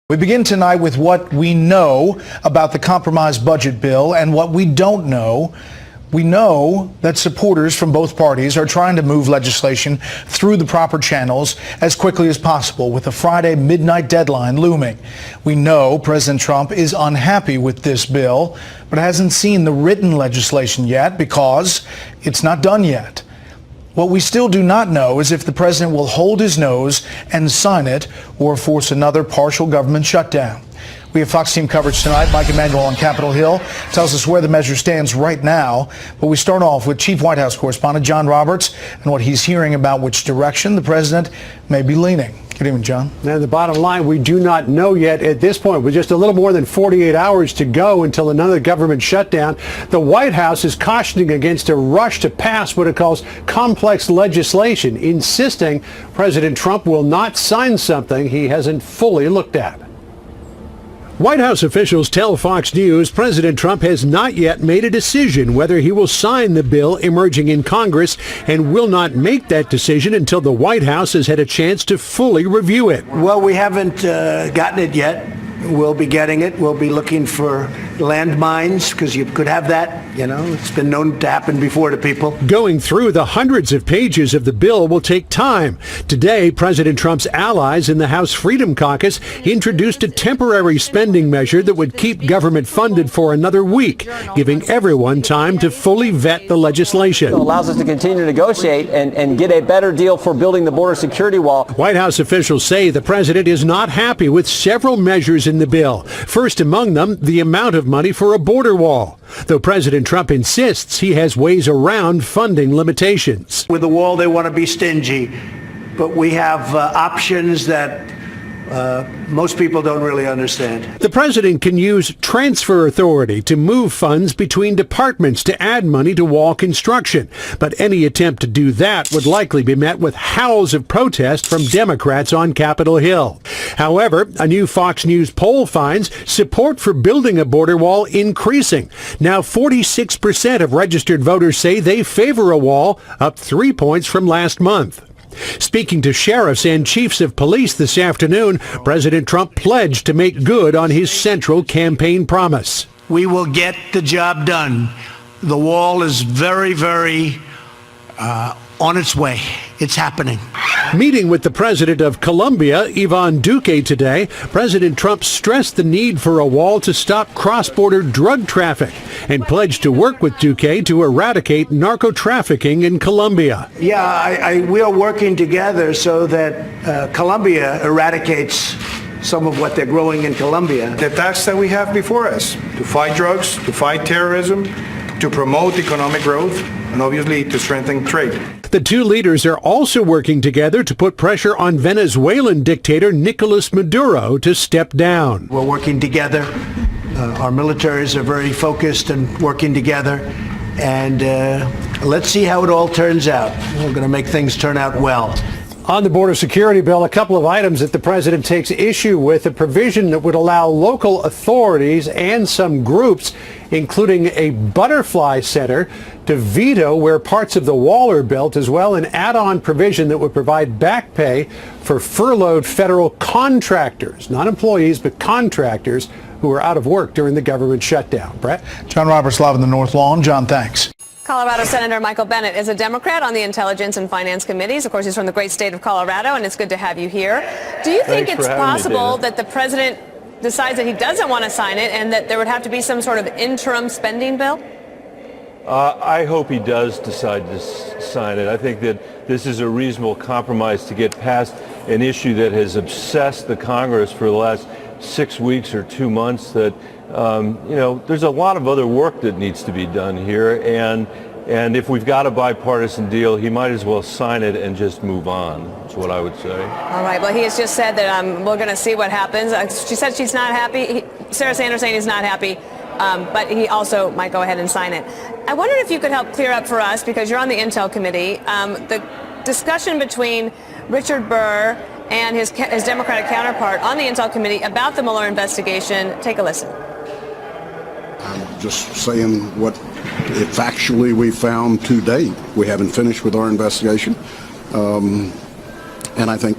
We begin tonight with what we know about the compromise budget bill and what we don't know. We know that supporters from both parties are trying to move legislation through the proper channels as quickly as possible, with a Friday midnight deadline looming. We know President Trump is unhappy with this bill, but hasn't seen the written legislation yet because it's not done yet. What we still do not know is if the president will hold his nose and sign it or force another partial government shutdown. We have Fox team coverage tonight. Mike Emanuel on Capitol Hill tells us where the measure stands right now. But we start off with Chief White House correspondent John Roberts and what he's hearing about which direction the president may be leaning. Good evening, John. And the bottom line, we do not know yet at this point. With just a little more than 48 hours to go until another government shutdown, the White House is cautioning against a rush to pass what it calls complex legislation, insisting President Trump will not sign something he hasn't fully looked at. White House officials tell Fox News President Trump has not yet made a decision whether he will sign the bill emerging in Congress and will not make that decision until the White House has had a chance to fully review it. Well, we haven't gotten it yet. We'll be getting it. We'll be looking for landmines because you could have that. You know, it's been known to happen before to people. Going through the hundreds of pages of the bill will take time. Today, President Trump's allies in the House Freedom Caucus introduced a temporary spending measure that would keep government funded for another week, giving everyone time to fully vet the legislation. It allows us to continue to negotiate and get a better deal for building the border security wall. White House officials say the president is not happy with several measures in the bill. First among them, the amount of money for a border wall, though President Trump insists he has ways around funding limitations. With the wall, they want to be stingy, but we have options that most people don't really understand. The president can use transfer authority to move funds between departments to add money to wall construction. But any attempt to do that would likely be met with howls of protest from Democrats on Capitol Hill. However, a new Fox News poll finds support for building a border wall increasing. Now 46% of registered voters say they favor a wall, up 3 points from last month. Speaking to sheriffs and chiefs of police this afternoon, President Trump pledged to make good on his central campaign promise. We will get the job done. The wall is very, very on its way. It's happening. Meeting with the president of Colombia, Ivan Duque, today, President Trump stressed the need for a wall to stop cross-border drug traffic and pledged to work with Duque to eradicate narco-trafficking in Colombia. Yeah, we are working together so that Colombia eradicates some of what they're growing in Colombia. The task that we have before us, to fight drugs, to fight terrorism, to promote economic growth, and obviously to strengthen trade. The two leaders are also working together to put pressure on Venezuelan dictator Nicolas Maduro to step down. We're working together. Our militaries are very focused and working together. And let's see how it all turns out. We're going to make things turn out well. On the border security bill, a couple of items that the president takes issue with: a provision that would allow local authorities and some groups, including a butterfly center, to veto where parts of the wall are built, as well an add-on provision that would provide back pay for furloughed federal contractors, not employees, but contractors who are out of work during the government shutdown. Brett? John Roberts live on the North Lawn. John, thanks. Colorado Senator Michael Bennet is a Democrat on the Intelligence and Finance Committees. Of course, he's from the great state of Colorado, and it's good to have you here. Do you think it's possible that the president decides that he doesn't want to sign it and that there would have to be some sort of interim spending bill? I hope he does decide to sign it. I think that this is a reasonable compromise to get past an issue that has obsessed the Congress for the last 6 weeks or 2 months, that there's a lot of other work that needs to be done here, and if we've got a bipartisan deal, he might as well sign it and just move on. That's what I would say. All right. Well, he has just said that we're going to see what happens. She said she's not happy. Sarah Sanders saying he's not happy, but he also might go ahead and sign it. I wondered if you could help clear up for us, because you're on the Intel Committee, the discussion between Richard Burr and his Democratic counterpart on the Intel Committee about the Mueller investigation. Take a listen. I'm just saying what factually we found to date. We haven't finished with our investigation. And I think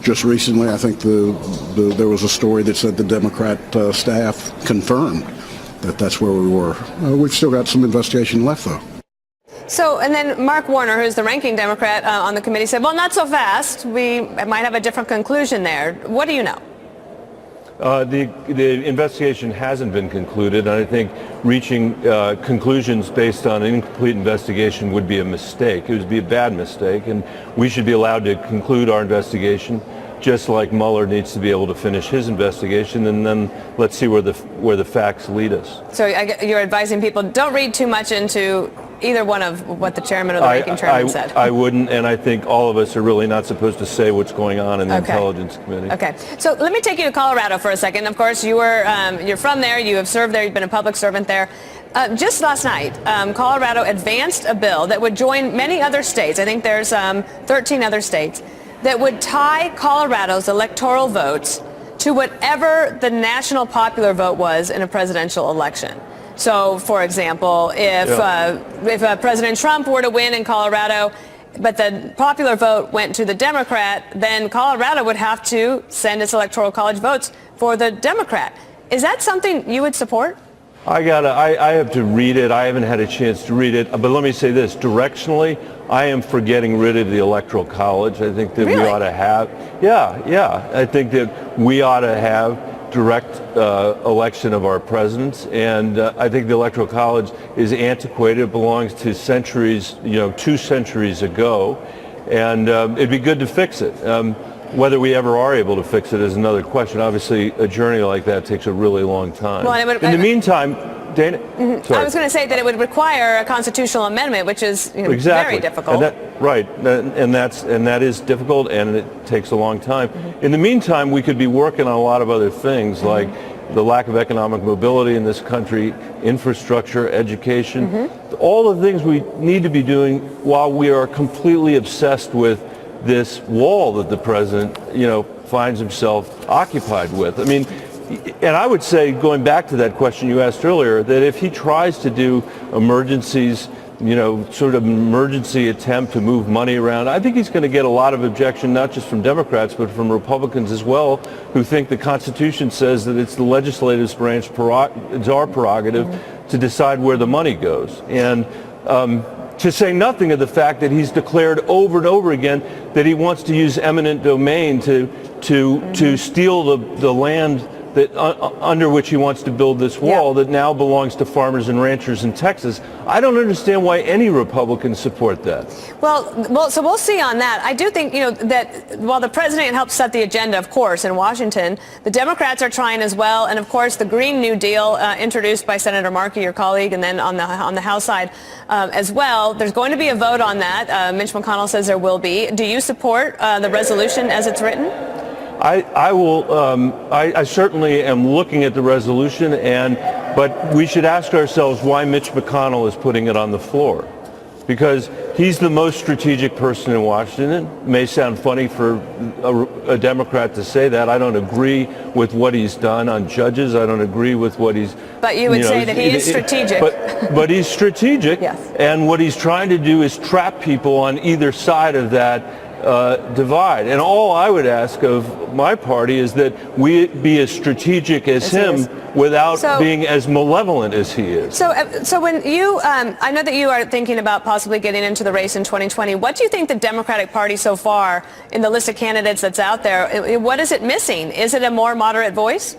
just recently, I think there was a story that said the Democrat staff confirmed that that's where we were. We've still got some investigation left, though. So, and then Mark Warner, who's the ranking Democrat on the committee, said, well, not so fast. We might have a different conclusion there. What do you know? The investigation hasn't been concluded, and I think reaching conclusions based on an incomplete investigation would be a mistake. It would be a bad mistake, and we should be allowed to conclude our investigation, just like Mueller needs to be able to finish his investigation, and then let's see where the facts lead us. So you're advising people, don't read too much into either one of what the chairman or the ranking chairman said. I wouldn't, and I think all of us are really not supposed to say what's going on in the Intelligence Committee. Okay. So let me take you to Colorado for a second. Of course, you're from there. You have served there. You've been a public servant there. Just last night, Colorado advanced a bill that would join many other states. I think there's 13 other states that would tie Colorado's electoral votes to whatever the national popular vote was in a presidential election. So, for example, if President Trump were to win in Colorado, but the popular vote went to the Democrat, then Colorado would have to send its electoral college votes for the Democrat. Is that something you would support? I have to read it. I haven't had a chance to read it. But let me say this, directionally, I am for getting rid of the Electoral College. I think that we ought to have, I think that we ought to have direct election of our presidents. And I think the Electoral College is antiquated. It belongs to centuries, 2 centuries ago. And it'd be good to fix it. Whether we ever are able to fix it is another question. Obviously, a journey like that takes a really long time. Well, in the meantime, Dana? I was going to say that it would require a constitutional amendment, which is very difficult. And that is difficult, and it takes a long time. In the meantime, we could be working on a lot of other things, like the lack of economic mobility in this country, infrastructure, education, all the things we need to be doing while we are completely obsessed with this wall that the president, finds himself occupied with. I mean, and I would say, going back to that question you asked earlier, that if he tries to do emergencies, sort of emergency attempt to move money around, I think he's going to get a lot of objection, not just from Democrats, but from Republicans as well, who think the Constitution says that it's the legislative branch, it's our prerogative to decide where the money goes. And to say nothing of the fact that he's declared over and over again that he wants to use eminent domain to steal the land that under which he wants to build this wall that now belongs to farmers and ranchers in Texas. I don't understand why any Republicans support that. Well, so we'll see on that. I do think, that while the president helps set the agenda, of course, in Washington, the Democrats are trying as well. And of course, the Green New Deal introduced by Senator Markey, your colleague, and then on the House side as well. There's going to be a vote on that. Mitch McConnell says there will be. Do you support the resolution as it's written? I certainly am looking at the resolution, but we should ask ourselves why Mitch McConnell is putting it on the floor. Because he's the most strategic person in Washington. It may sound funny for a Democrat to say that. I don't agree with what he's done on judges. I don't agree with what he's... But you would say that he is strategic. But he's strategic. Yes. And what he's trying to do is trap people on either side of that divide. And all I would ask of my party is that we be as strategic as him without being as malevolent as he is. So when you, I know that you are thinking about possibly getting into the race in 2020. What do you think the Democratic Party so far in the list of candidates that's out there, what is it missing? Is it a more moderate voice?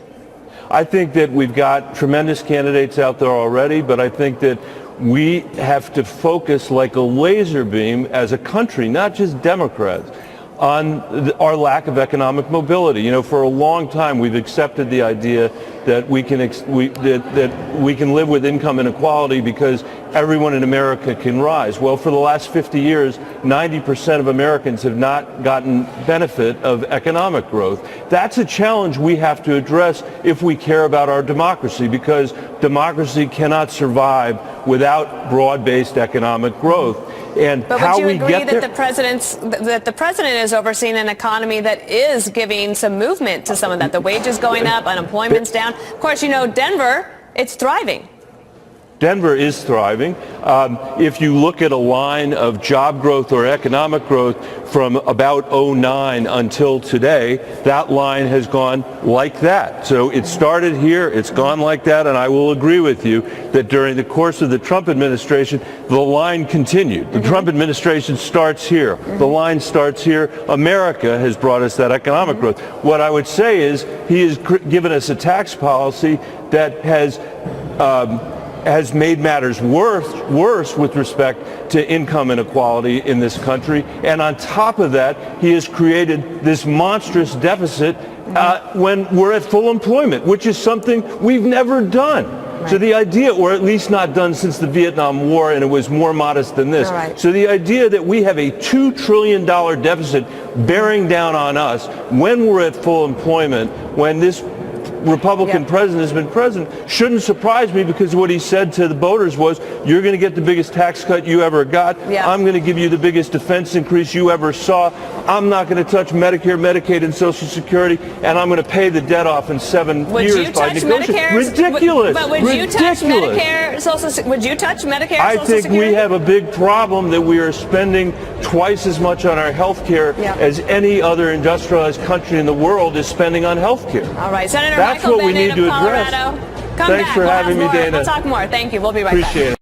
I think that we've got tremendous candidates out there already, but I think that we have to focus like a laser beam as a country, not just Democrats, on our lack of economic mobility. For a long time we've accepted the idea that we can live with income inequality because everyone in America can rise. Well, for the last 50 years, 90% of Americans have not gotten benefit of economic growth. That's a challenge we have to address if we care about our democracy, because democracy cannot survive without broad-based economic growth. But would you agree that the president is overseeing an economy that is giving some movement to some of that? The wages going up, unemployment's down. Of course, Denver, it's thriving. Denver is thriving. If you look at a line of job growth or economic growth from about 2009 until today, that line has gone like that. So it started here, it's gone like that, and I will agree with you that during the course of the Trump administration, the line continued. The Trump administration starts here. The line starts here. America has brought us that economic growth. What I would say is he has given us a tax policy that has made matters worse with respect to income inequality in this country. And on top of that, he has created this monstrous deficit when we're at full employment, which is something we've never done. Right. So the idea, or at least not done since the Vietnam War, and it was more modest than this. Right. So the idea that we have a $2 trillion deficit bearing down on us when we're at full employment, when this Republican president has been president, shouldn't surprise me, because what he said to the voters was, you're going to get the biggest tax cut you ever got. I'm going to give you the biggest defense increase you ever saw. I'm not going to touch Medicare, Medicaid, and Social Security, and I'm going to pay the debt off in 7 years by negotiating. Ridiculous. But would you touch Medicare, Social? Would you touch Medicare? I think we have a big problem that we are spending twice as much on our health care as any other industrialized country in the world is spending on health care. All right, Senator That's Michael what we Bennett need to of address. Colorado. Come Thanks back. for having me, We'll Dana. talk more. Thank you. We'll be right back. Appreciate it.